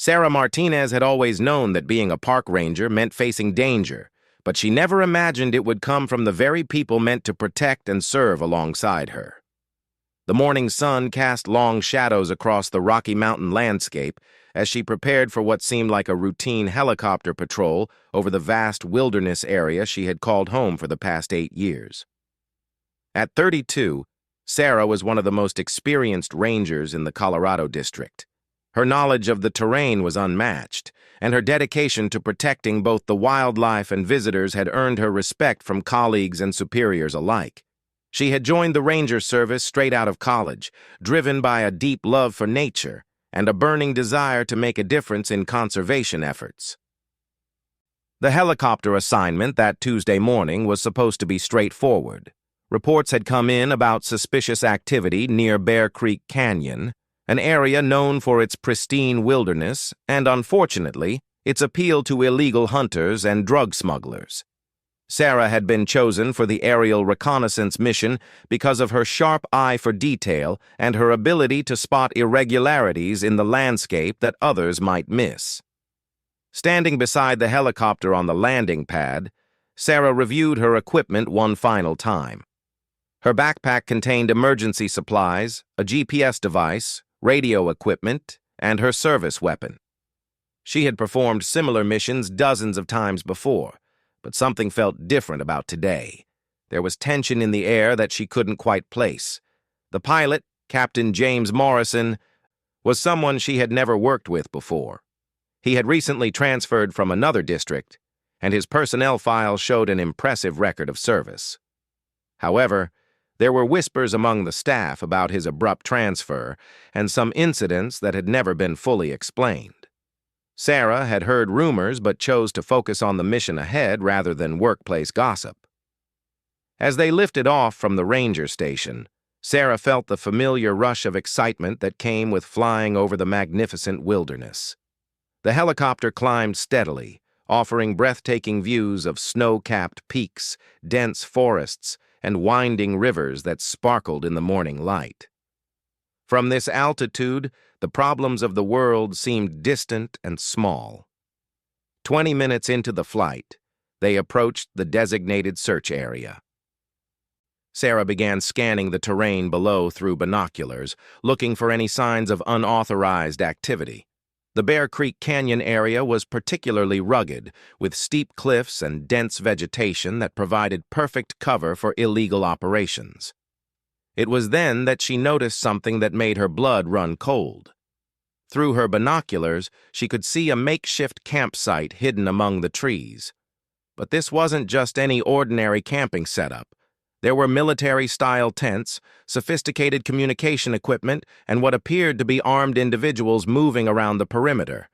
Sarah Martinez had always known that being a park ranger meant facing danger, but she never imagined it would come from the very people meant to protect and serve alongside her. The morning sun cast long shadows across the Rocky Mountain landscape as she prepared for what seemed like a routine helicopter patrol over the vast wilderness area she had called home for the past 8 years. At 32, Sarah was one of the most experienced rangers in the Colorado district. Her knowledge of the terrain was unmatched, and her dedication to protecting both the wildlife and visitors had earned her respect from colleagues and superiors alike. She had joined the Ranger Service straight out of college, driven by a deep love for nature and a burning desire to make a difference in conservation efforts. The helicopter assignment that Tuesday morning was supposed to be straightforward. Reports had come in about suspicious activity near Bear Creek Canyon, an area known for its pristine wilderness and, unfortunately, its appeal to illegal hunters and drug smugglers. Sarah had been chosen for the aerial reconnaissance mission because of her sharp eye for detail and her ability to spot irregularities in the landscape that others might miss. Standing beside the helicopter on the landing pad, Sarah reviewed her equipment one final time. Her backpack contained emergency supplies, a GPS device, radio equipment, and her service weapon. She had performed similar missions dozens of times before, but something felt different about today. There was tension in the air that she couldn't quite place. The pilot, Captain James Morrison, was someone she had never worked with before. He had recently transferred from another district, and his personnel file showed an impressive record of service. However, there were whispers among the staff about his abrupt transfer and some incidents that had never been fully explained. Sarah had heard rumors but chose to focus on the mission ahead rather than workplace gossip. As they lifted off from the ranger station, Sarah felt the familiar rush of excitement that came with flying over the magnificent wilderness. The helicopter climbed steadily, offering breathtaking views of snow-capped peaks, dense forests, and winding rivers that sparkled in the morning light. From this altitude, the problems of the world seemed distant and small. 20 minutes into the flight, they approached the designated search area. Sarah began scanning the terrain below through binoculars, looking for any signs of unauthorized activity. The Bear Creek Canyon area was particularly rugged, with steep cliffs and dense vegetation that provided perfect cover for illegal operations. It was then that she noticed something that made her blood run cold. Through her binoculars, she could see a makeshift campsite hidden among the trees. But this wasn't just any ordinary camping setup. There were military-style tents, sophisticated communication equipment, and what appeared to be armed individuals moving around the perimeter.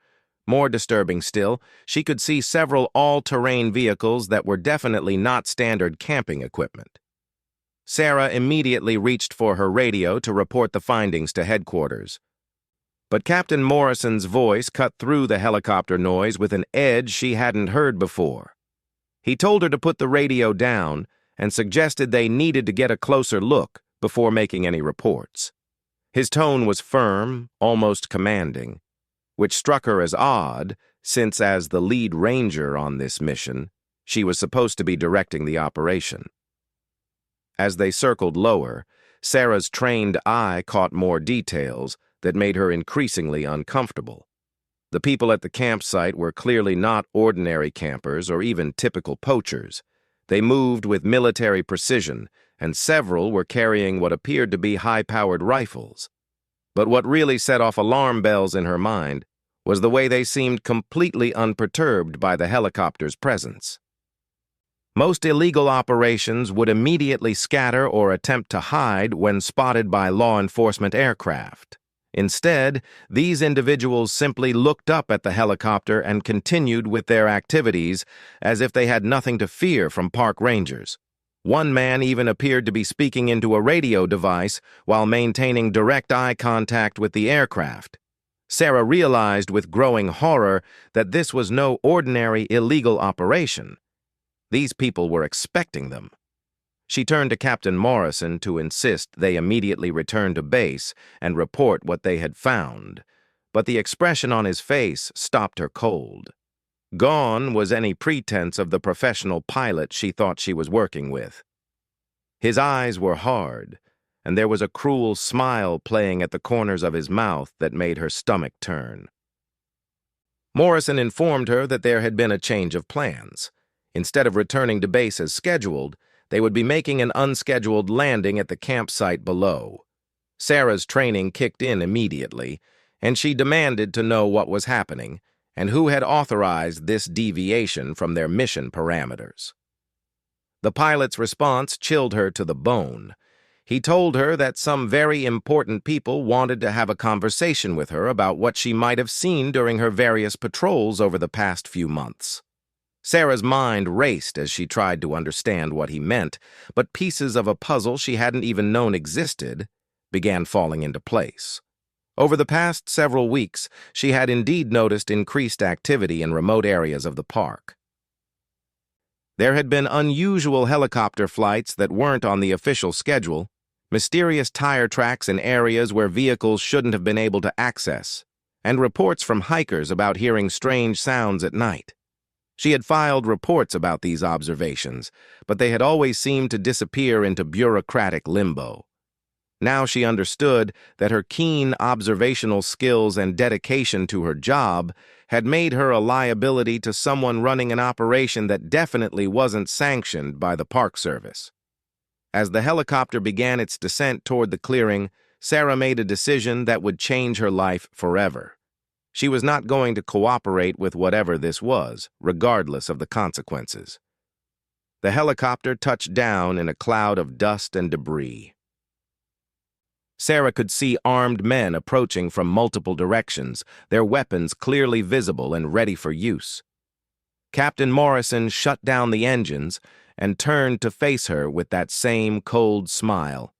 More disturbing still, she could see several all-terrain vehicles that were definitely not standard camping equipment. Sarah immediately reached for her radio to report the findings to headquarters. But Captain Morrison's voice cut through the helicopter noise with an edge she hadn't heard before. He told her to put the radio down and suggested they needed to get a closer look before making any reports. His tone was firm, almost commanding, which struck her as odd, since as the lead ranger on this mission, she was supposed to be directing the operation. As they circled lower, Sarah's trained eye caught more details that made her increasingly uncomfortable. The people at the campsite were clearly not ordinary campers or even typical poachers. They moved with military precision, and several were carrying what appeared to be high-powered rifles. But what really set off alarm bells in her mind was the way they seemed completely unperturbed by the helicopter's presence. Most illegal operations would immediately scatter or attempt to hide when spotted by law enforcement aircraft. Instead, these individuals simply looked up at the helicopter and continued with their activities as if they had nothing to fear from park rangers. One man even appeared to be speaking into a radio device while maintaining direct eye contact with the aircraft. Sarah realized with growing horror that this was no ordinary illegal operation. These people were expecting them. She turned to Captain Morrison to insist they immediately return to base and report what they had found. but the expression on his face stopped her cold. Gone was any pretense of the professional pilot she thought she was working with. His eyes were hard, and there was a cruel smile playing at the corners of his mouth that made her stomach turn. Morrison informed her that there had been a change of plans. Instead of returning to base as scheduled, they would be making an unscheduled landing at the campsite below. Sarah's training kicked in immediately, and she demanded to know what was happening and who had authorized this deviation from their mission parameters. The pilot's response chilled her to the bone. He told her that some very important people wanted to have a conversation with her about what she might have seen during her various patrols over the past few months. Sarah's mind raced as she tried to understand what he meant, but pieces of a puzzle she hadn't even known existed began falling into place. Over the past several weeks, she had indeed noticed increased activity in remote areas of the park. There had been unusual helicopter flights that weren't on the official schedule, mysterious tire tracks in areas where vehicles shouldn't have been able to access, and reports from hikers about hearing strange sounds at night. She had filed reports about these observations, but they had always seemed to disappear into bureaucratic limbo. Now she understood that her keen observational skills and dedication to her job had made her a liability to someone running an operation that definitely wasn't sanctioned by the Park Service. As the helicopter began its descent toward the clearing, Sarah made a decision that would change her life forever. She was not going to cooperate with whatever this was, regardless of the consequences. The helicopter touched down in a cloud of dust and debris. Sarah could see armed men approaching from multiple directions, their weapons clearly visible and ready for use. Captain Morrison shut down the engines and turned to face her with that same cold smile.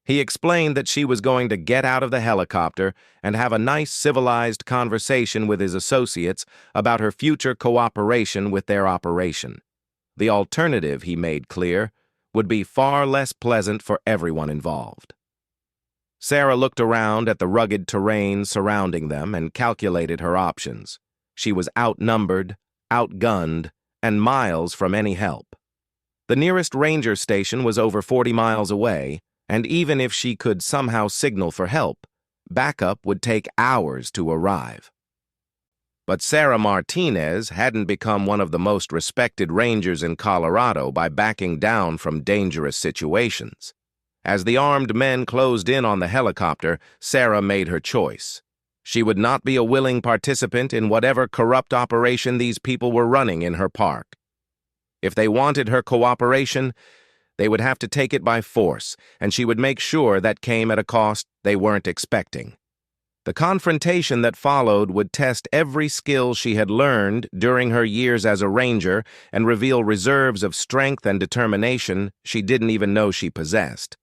He explained that she was going to get out of the helicopter and have a nice civilized conversation with his associates about her future cooperation with their operation. The alternative, he made clear, would be far less pleasant for everyone involved. Sarah looked around at the rugged terrain surrounding them and calculated her options. She was outnumbered, outgunned, and miles from any help. The nearest ranger station was over 40 miles away, and even if she could somehow signal for help, backup would take hours to arrive. But Sarah Martinez hadn't become one of the most respected rangers in Colorado by backing down from dangerous situations. As the armed men closed in on the helicopter, Sarah made her choice. She would not be a willing participant in whatever corrupt operation these people were running in her park. If they wanted her cooperation, they would have to take it by force, and she would make sure that came at a cost they weren't expecting. The confrontation that followed would test every skill she had learned during her years as a ranger and reveal reserves of strength and determination she didn't even know she possessed.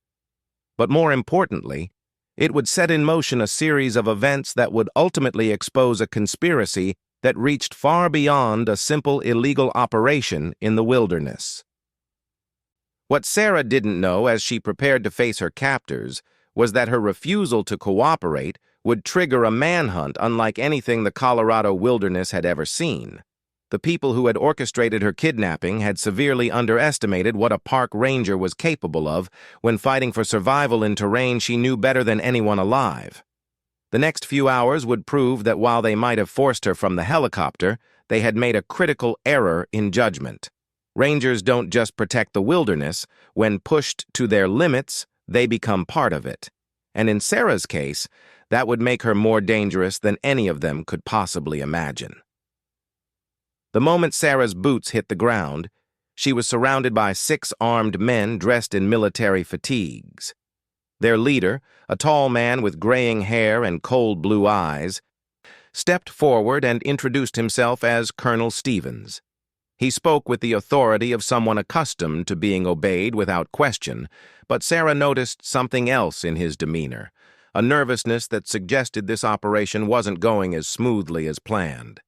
But more importantly, it would set in motion a series of events that would ultimately expose a conspiracy that reached far beyond a simple illegal operation in the wilderness. What Sarah didn't know as she prepared to face her captors was that her refusal to cooperate would trigger a manhunt unlike anything the Colorado wilderness had ever seen. The people who had orchestrated her kidnapping had severely underestimated what a park ranger was capable of when fighting for survival in terrain she knew better than anyone alive. The next few hours would prove that while they might have forced her from the helicopter, they had made a critical error in judgment. Rangers don't just protect the wilderness. When pushed to their limits, they become part of it. And in Sarah's case, that would make her more dangerous than any of them could possibly imagine. The moment Sarah's boots hit the ground, she was surrounded by 6 armed men dressed in military fatigues. Their leader, a tall man with graying hair and cold blue eyes, stepped forward and introduced himself as Colonel Stevens. He spoke with the authority of someone accustomed to being obeyed without question, but Sarah noticed something else in his demeanor, a nervousness that suggested this operation wasn't going as smoothly as planned.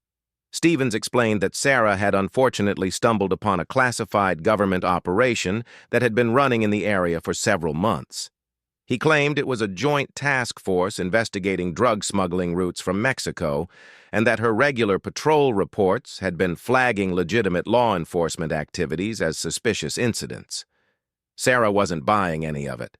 Stevens explained that Sarah had unfortunately stumbled upon a classified government operation that had been running in the area for several months. He claimed it was a joint task force investigating drug smuggling routes from Mexico, and that her regular patrol reports had been flagging legitimate law enforcement activities as suspicious incidents. Sarah wasn't buying any of it.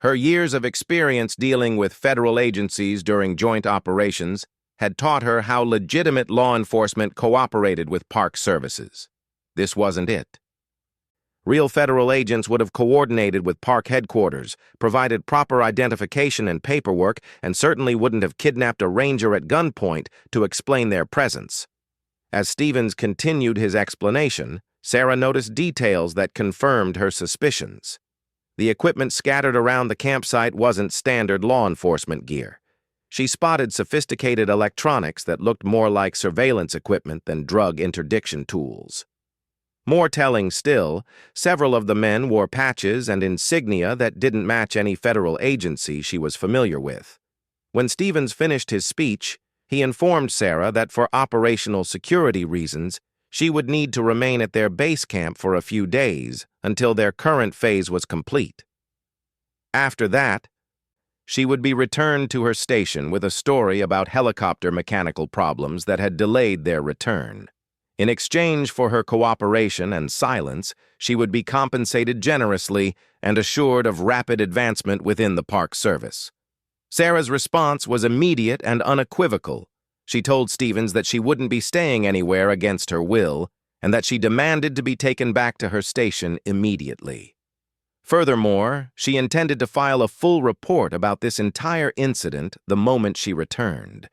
Her years of experience dealing with federal agencies during joint operations had taught her how legitimate law enforcement cooperated with park services. This wasn't it. Real federal agents would have coordinated with park headquarters, provided proper identification and paperwork, and certainly wouldn't have kidnapped a ranger at gunpoint to explain their presence. As Stevens continued his explanation, Sarah noticed details that confirmed her suspicions. The equipment scattered around the campsite wasn't standard law enforcement gear. She spotted sophisticated electronics that looked more like surveillance equipment than drug interdiction tools. More telling still, several of the men wore patches and insignia that didn't match any federal agency she was familiar with. When Stevens finished his speech, he informed Sarah that for operational security reasons, she would need to remain at their base camp for a few days until their current phase was complete. After that, she would be returned to her station with a story about helicopter mechanical problems that had delayed their return. In exchange for her cooperation and silence, she would be compensated generously and assured of rapid advancement within the park service. Sarah's response was immediate and unequivocal. She told Stevens that she wouldn't be staying anywhere against her will, and that she demanded to be taken back to her station immediately. Furthermore, she intended to file a full report about this entire incident the moment she returned.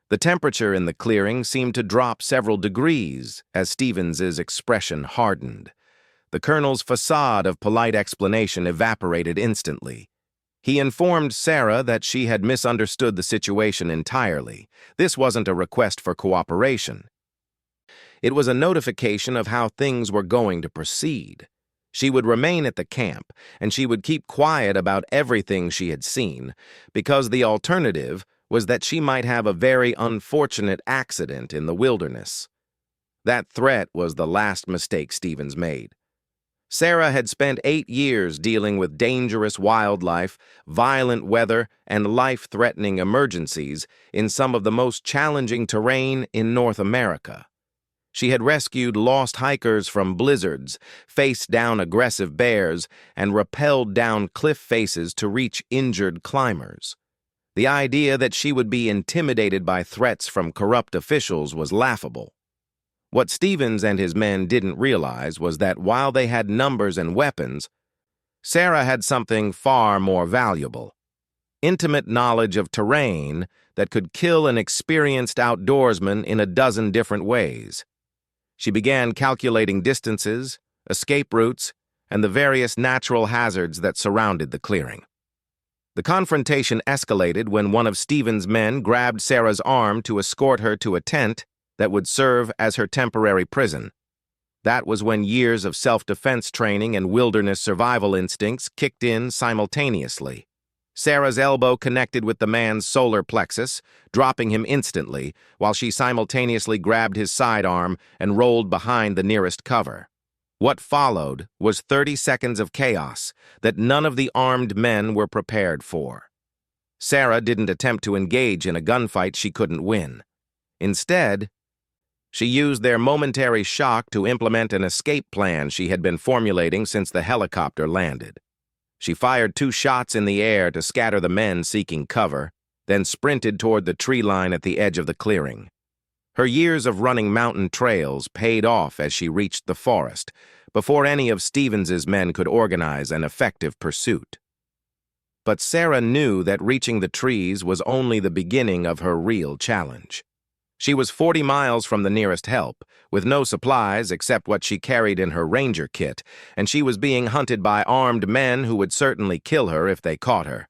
The temperature in the clearing seemed to drop several degrees as Stevens's expression hardened. The colonel's facade of polite explanation evaporated instantly. He informed Sarah that she had misunderstood the situation entirely. This wasn't a request for cooperation. It was a notification of how things were going to proceed. She would remain at the camp, and she would keep quiet about everything she had seen, because the alternative was that she might have a very unfortunate accident in the wilderness. That threat was the last mistake Stevens made. Sarah had spent 8 years dealing with dangerous wildlife, violent weather, and life-threatening emergencies in some of the most challenging terrain in North America. She had rescued lost hikers from blizzards, faced down aggressive bears, and rappelled down cliff faces to reach injured climbers. The idea that she would be intimidated by threats from corrupt officials was laughable. What Stevens and his men didn't realize was that while they had numbers and weapons, Sarah had something far more valuable: intimate knowledge of terrain that could kill an experienced outdoorsman in a dozen different ways. She began calculating distances, escape routes, and the various natural hazards that surrounded the clearing. The confrontation escalated when one of Stevens' men grabbed Sarah's arm to escort her to a tent that would serve as her temporary prison. That was when years of self-defense training and wilderness survival instincts kicked in simultaneously. Sarah's elbow connected with the man's solar plexus, dropping him instantly, while she simultaneously grabbed his sidearm and rolled behind the nearest cover. What followed was 30 seconds of chaos that none of the armed men were prepared for. Sarah didn't attempt to engage in a gunfight she couldn't win. Instead, she used their momentary shock to implement an escape plan she had been formulating since the helicopter landed. She fired 2 shots in the air to scatter the men seeking cover, then sprinted toward the tree line at the edge of the clearing. Her years of running mountain trails paid off as she reached the forest, before any of Stevens's men could organize an effective pursuit. But Sarah knew that reaching the trees was only the beginning of her real challenge. She was 40 miles from the nearest help, with no supplies except what she carried in her ranger kit, and she was being hunted by armed men who would certainly kill her if they caught her.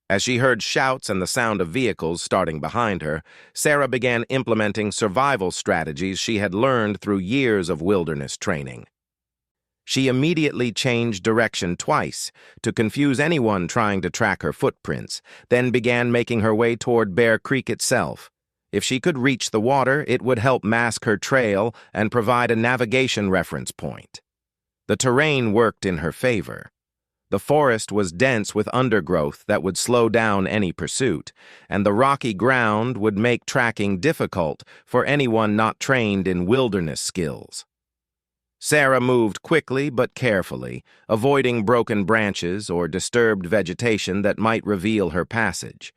As she heard shouts and the sound of vehicles starting behind her, Sarah began implementing survival strategies she had learned through years of wilderness training. She immediately changed direction twice to confuse anyone trying to track her footprints, then began making her way toward Bear Creek itself. If she could reach the water, it would help mask her trail and provide a navigation reference point. The terrain worked in her favor. The forest was dense with undergrowth that would slow down any pursuit, and the rocky ground would make tracking difficult for anyone not trained in wilderness skills. Sarah moved quickly but carefully, avoiding broken branches or disturbed vegetation that might reveal her passage.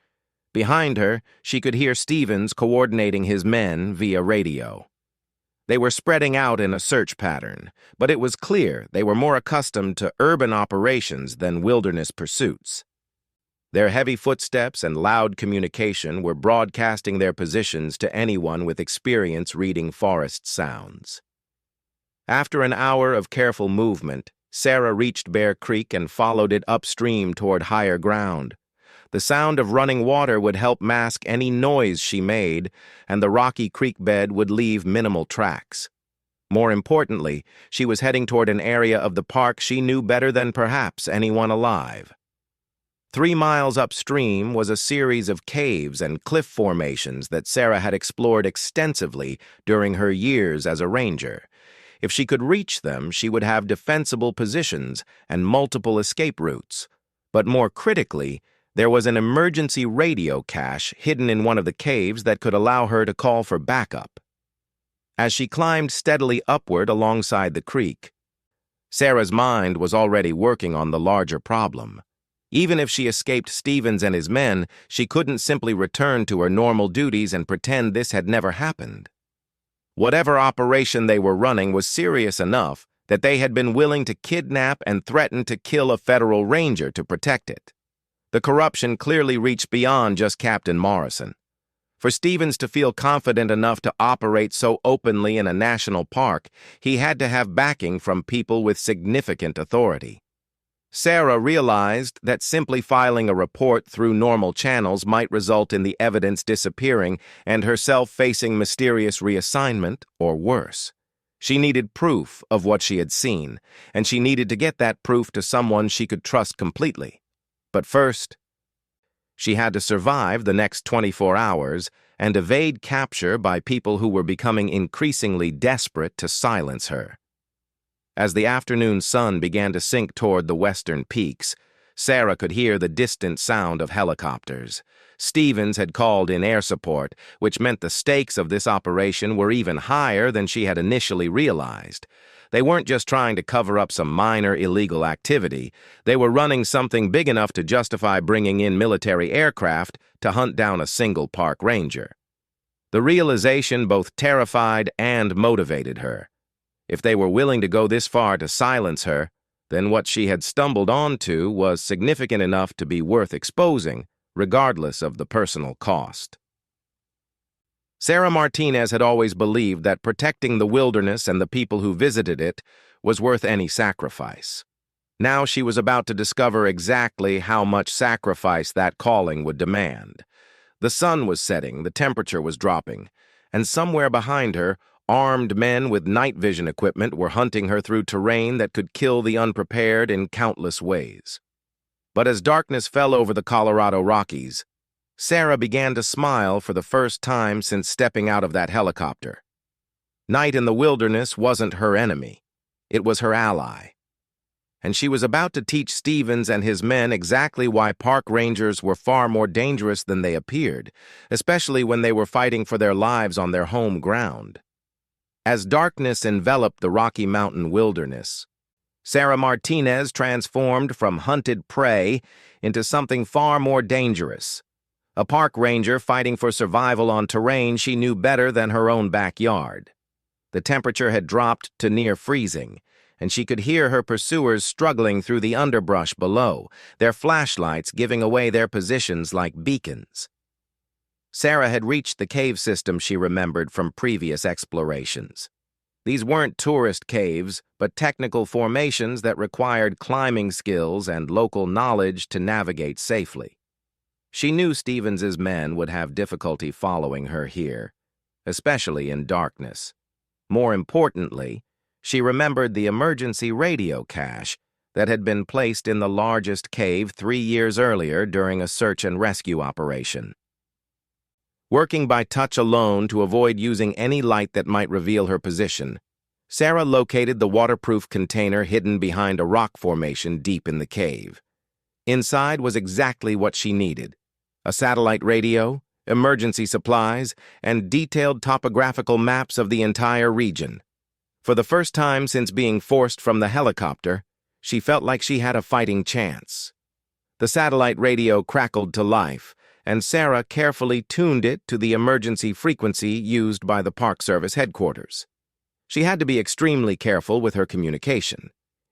Behind her, she could hear Stevens coordinating his men via radio. They were spreading out in a search pattern, but it was clear they were more accustomed to urban operations than wilderness pursuits. Their heavy footsteps and loud communication were broadcasting their positions to anyone with experience reading forest sounds. After an hour of careful movement, Sarah reached Bear Creek and followed it upstream toward higher ground. The sound of running water would help mask any noise she made, and the rocky creek bed would leave minimal tracks. More importantly, she was heading toward an area of the park she knew better than perhaps anyone alive. 3 miles upstream was a series of caves and cliff formations that Sarah had explored extensively during her years as a ranger. If she could reach them, she would have defensible positions and multiple escape routes. But more critically, there was an emergency radio cache hidden in one of the caves that could allow her to call for backup. As she climbed steadily upward alongside the creek, Sarah's mind was already working on the larger problem. Even if she escaped Stevens and his men, she couldn't simply return to her normal duties and pretend this had never happened. Whatever operation they were running was serious enough that they had been willing to kidnap and threaten to kill a federal ranger to protect it. The corruption clearly reached beyond just Captain Morrison. For Stevens to feel confident enough to operate so openly in a national park, he had to have backing from people with significant authority. Sarah realized that simply filing a report through normal channels might result in the evidence disappearing and herself facing mysterious reassignment, or worse. She needed proof of what she had seen, and she needed to get that proof to someone she could trust completely. But first, she had to survive the next 24 hours and evade capture by people who were becoming increasingly desperate to silence her. As the afternoon sun began to sink toward the western peaks, Sarah could hear the distant sound of helicopters. Stevens had called in air support, which meant the stakes of this operation were even higher than she had initially realized. They weren't just trying to cover up some minor illegal activity. They were running something big enough to justify bringing in military aircraft to hunt down a single park ranger. The realization both terrified and motivated her. If they were willing to go this far to silence her, then what she had stumbled onto was significant enough to be worth exposing, regardless of the personal cost. Sarah Martinez had always believed that protecting the wilderness and the people who visited it was worth any sacrifice. Now she was about to discover exactly how much sacrifice that calling would demand. The sun was setting, the temperature was dropping, and somewhere behind her, armed men with night vision equipment were hunting her through terrain that could kill the unprepared in countless ways. But as darkness fell over the Colorado Rockies, Sarah began to smile for the first time since stepping out of that helicopter. Night in the wilderness wasn't her enemy. It was her ally. And she was about to teach Stevens and his men exactly why park rangers were far more dangerous than they appeared, especially when they were fighting for their lives on their home ground. As darkness enveloped the Rocky Mountain wilderness, Sarah Martinez transformed from hunted prey into something far more dangerous. A park ranger fighting for survival on terrain she knew better than her own backyard. The temperature had dropped to near freezing, and she could hear her pursuers struggling through the underbrush below, their flashlights giving away their positions like beacons. Sarah had reached the cave system she remembered from previous explorations. These weren't tourist caves, but technical formations that required climbing skills and local knowledge to navigate safely. She knew Stevens's men would have difficulty following her here, especially in darkness. More importantly, she remembered the emergency radio cache that had been placed in the largest cave 3 years earlier during a search and rescue operation. Working by touch alone to avoid using any light that might reveal her position, Sarah located the waterproof container hidden behind a rock formation deep in the cave. Inside was exactly what she needed: a satellite radio, emergency supplies, and detailed topographical maps of the entire region. For the first time since being forced from the helicopter, she felt like she had a fighting chance. The satellite radio crackled to life, and Sarah carefully tuned it to the emergency frequency used by the Park Service headquarters. She had to be extremely careful with her communication.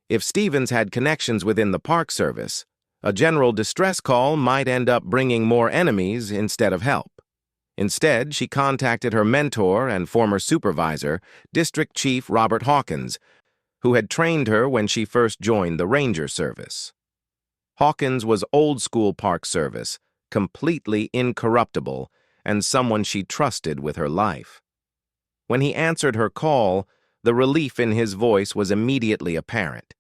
If Stevens had connections within the Park Service, a general distress call might end up bringing more enemies instead of help. Instead, she contacted her mentor and former supervisor, District Chief Robert Hawkins, who had trained her when she first joined the Ranger Service. Hawkins was old-school Park Service, completely incorruptible, and someone she trusted with her life. When he answered her call, the relief in his voice was immediately apparent.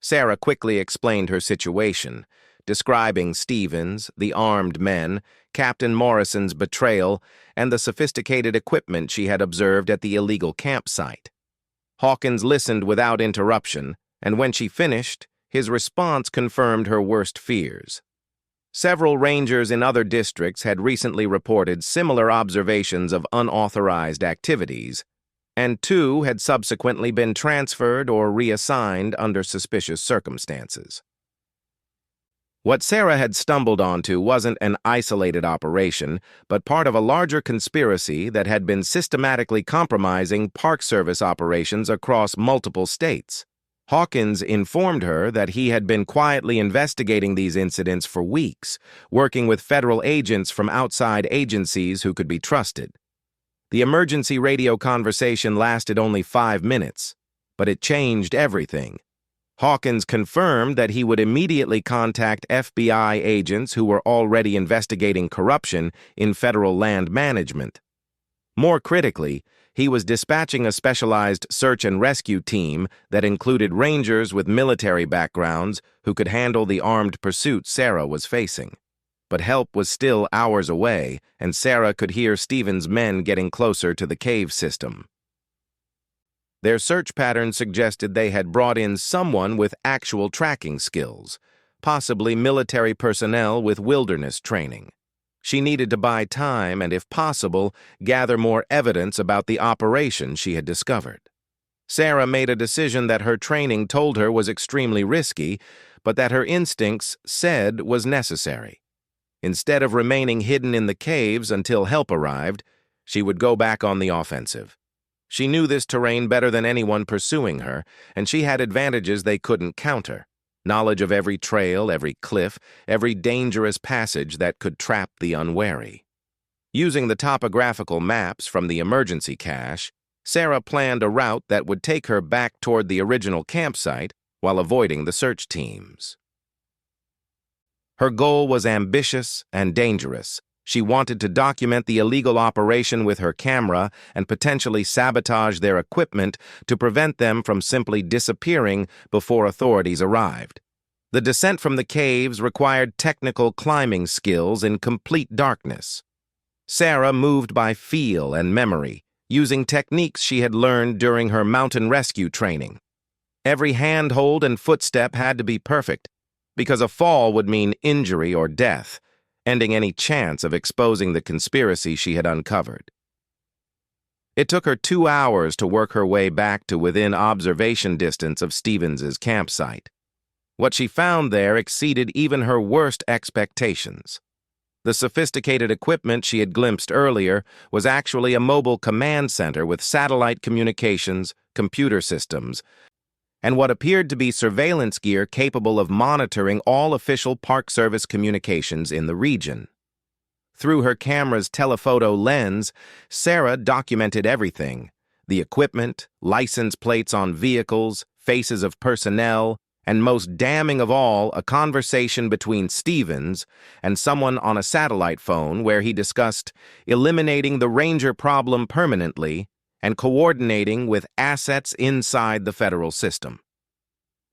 Sarah quickly explained her situation, describing Stevens, the armed men, Captain Morrison's betrayal, and the sophisticated equipment she had observed at the illegal campsite. Hawkins listened without interruption, and when she finished, his response confirmed her worst fears. Several rangers in other districts had recently reported similar observations of unauthorized activities, and 2 had subsequently been transferred or reassigned under suspicious circumstances. What Sarah had stumbled onto wasn't an isolated operation, but part of a larger conspiracy that had been systematically compromising Park Service operations across multiple states. Hawkins informed her that he had been quietly investigating these incidents for weeks, working with federal agents from outside agencies who could be trusted. The emergency radio conversation lasted only 5 minutes, but it changed everything. Hawkins confirmed that he would immediately contact FBI agents who were already investigating corruption in federal land management. More critically, he was dispatching a specialized search and rescue team that included rangers with military backgrounds who could handle the armed pursuit Sarah was facing. But help was still hours away, and Sarah could hear Stevens' men getting closer to the cave system. Their search pattern suggested they had brought in someone with actual tracking skills, possibly military personnel with wilderness training. She needed to buy time and, if possible, gather more evidence about the operation she had discovered. Sarah made a decision that her training told her was extremely risky, but that her instincts said was necessary. Instead of remaining hidden in the caves until help arrived, she would go back on the offensive. She knew this terrain better than anyone pursuing her, and she had advantages they couldn't counter. Knowledge of every trail, every cliff, every dangerous passage that could trap the unwary. Using the topographical maps from the emergency cache, Sarah planned a route that would take her back toward the original campsite while avoiding the search teams. Her goal was ambitious and dangerous. She wanted to document the illegal operation with her camera and potentially sabotage their equipment to prevent them from simply disappearing before authorities arrived. The descent from the caves required technical climbing skills in complete darkness. Sarah moved by feel and memory, using techniques she had learned during her mountain rescue training. Every handhold and footstep had to be perfect, because a fall would mean injury or death, ending any chance of exposing the conspiracy she had uncovered. It took her 2 hours to work her way back to within observation distance of Stevens's campsite. What she found there exceeded even her worst expectations. The sophisticated equipment she had glimpsed earlier was actually a mobile command center with satellite communications, computer systems, and what appeared to be surveillance gear capable of monitoring all official Park Service communications in the region. Through her camera's telephoto lens, Sarah documented everything: the equipment, license plates on vehicles, faces of personnel, and most damning of all, a conversation between Stevens and someone on a satellite phone where he discussed eliminating the Ranger problem permanently and coordinating with assets inside the federal system.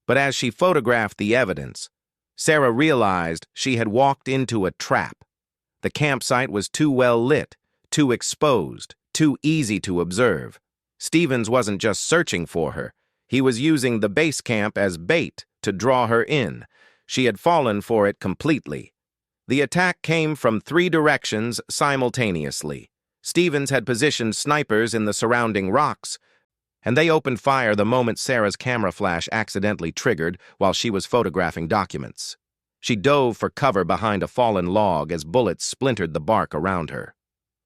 But as she photographed the evidence, Sarah realized she had walked into a trap. The campsite was too well lit, too exposed, too easy to observe. Stevens wasn't just searching for her. He was using the base camp as bait to draw her in. She had fallen for it completely. The attack came from 3 directions simultaneously. Stevens had positioned snipers in the surrounding rocks, and they opened fire the moment Sarah's camera flash accidentally triggered while she was photographing documents. She dove for cover behind a fallen log as bullets splintered the bark around her.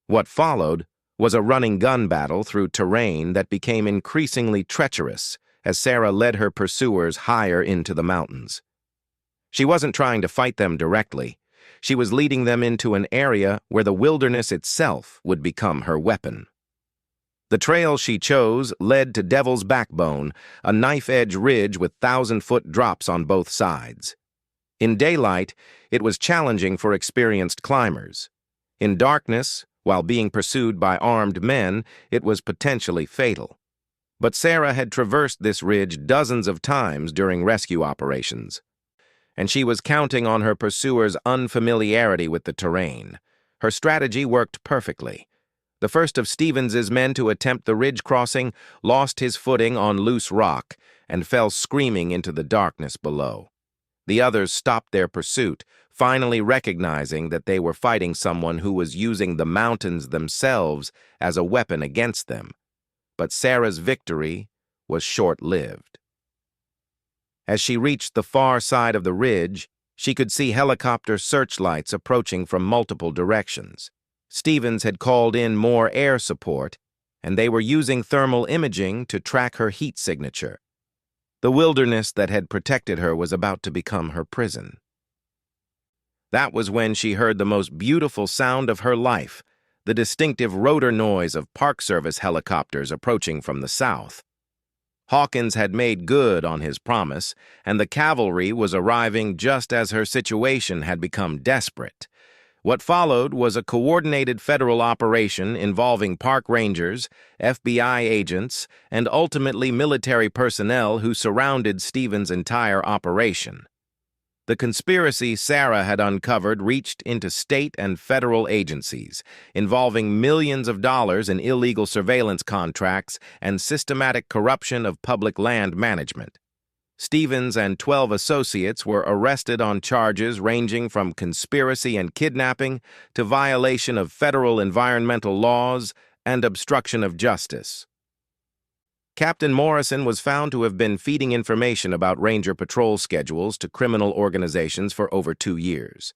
What followed was a running gun battle through terrain that became increasingly treacherous as Sarah led her pursuers higher into the mountains. She wasn't trying to fight them directly. She was leading them into an area where the wilderness itself would become her weapon. The trail she chose led to Devil's Backbone, a knife-edge ridge with 1,000-foot drops on both sides. In daylight, it was challenging for experienced climbers. In darkness, while being pursued by armed men, it was potentially fatal. But Sarah had traversed this ridge dozens of times during rescue operations, and she was counting on her pursuers' unfamiliarity with the terrain. Her strategy worked perfectly. The first of Stevens's men to attempt the ridge crossing lost his footing on loose rock and fell screaming into the darkness below. The others stopped their pursuit, finally recognizing that they were fighting someone who was using the mountains themselves as a weapon against them. But Sarah's victory was short-lived. As she reached the far side of the ridge, she could see helicopter searchlights approaching from multiple directions. Stevens had called in more air support, and they were using thermal imaging to track her heat signature. The wilderness that had protected her was about to become her prison. That was when she heard the most beautiful sound of her life, the distinctive rotor noise of Park Service helicopters approaching from the south. Hawkins had made good on his promise, and the cavalry was arriving just as her situation had become desperate. What followed was a coordinated federal operation involving park rangers, FBI agents, and ultimately military personnel who surrounded Stevens' entire operation. The conspiracy Sarah had uncovered reached into state and federal agencies, involving millions of dollars in illegal surveillance contracts and systematic corruption of public land management. Stevens and 12 associates were arrested on charges ranging from conspiracy and kidnapping to violation of federal environmental laws and obstruction of justice. Captain Morrison was found to have been feeding information about Ranger patrol schedules to criminal organizations for over 2 years.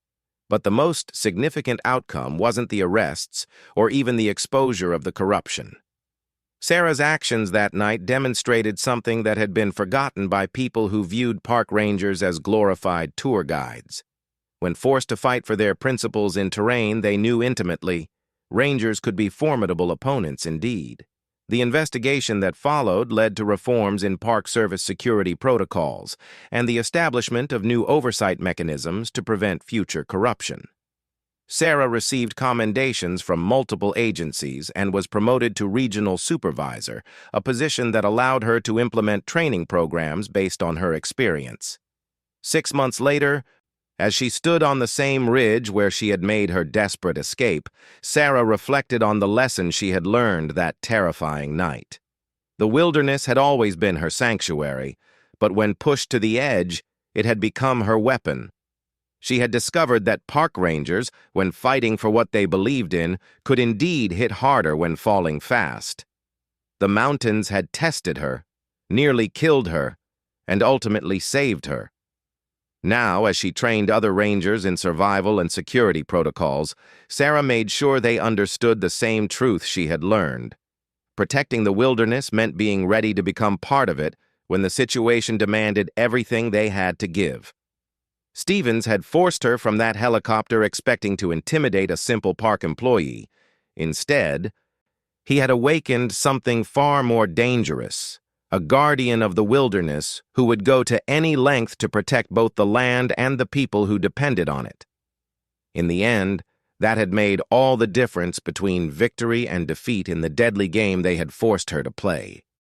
But the most significant outcome wasn't the arrests or even the exposure of the corruption. Sarah's actions that night demonstrated something that had been forgotten by people who viewed park rangers as glorified tour guides. When forced to fight for their principles in terrain they knew intimately, rangers could be formidable opponents indeed. The investigation that followed led to reforms in Park Service security protocols and the establishment of new oversight mechanisms to prevent future corruption. Sarah received commendations from multiple agencies and was promoted to regional supervisor, a position that allowed her to implement training programs based on her experience. 6 months later, as she stood on the same ridge where she had made her desperate escape, Sarah reflected on the lesson she had learned that terrifying night. The wilderness had always been her sanctuary, but when pushed to the edge, it had become her weapon. She had discovered that park rangers, when fighting for what they believed in, could indeed hit harder when falling fast. The mountains had tested her, nearly killed her, and ultimately saved her. Now, as she trained other rangers in survival and security protocols, Sarah made sure they understood the same truth she had learned. Protecting the wilderness meant being ready to become part of it when the situation demanded everything they had to give. Stevens had forced her from that helicopter expecting to intimidate a simple park employee. Instead, he had awakened something far more dangerous. A guardian of the wilderness who would go to any length to protect both the land and the people who depended on it. In the end, that had made all the difference between victory and defeat in the deadly game they had forced her to play.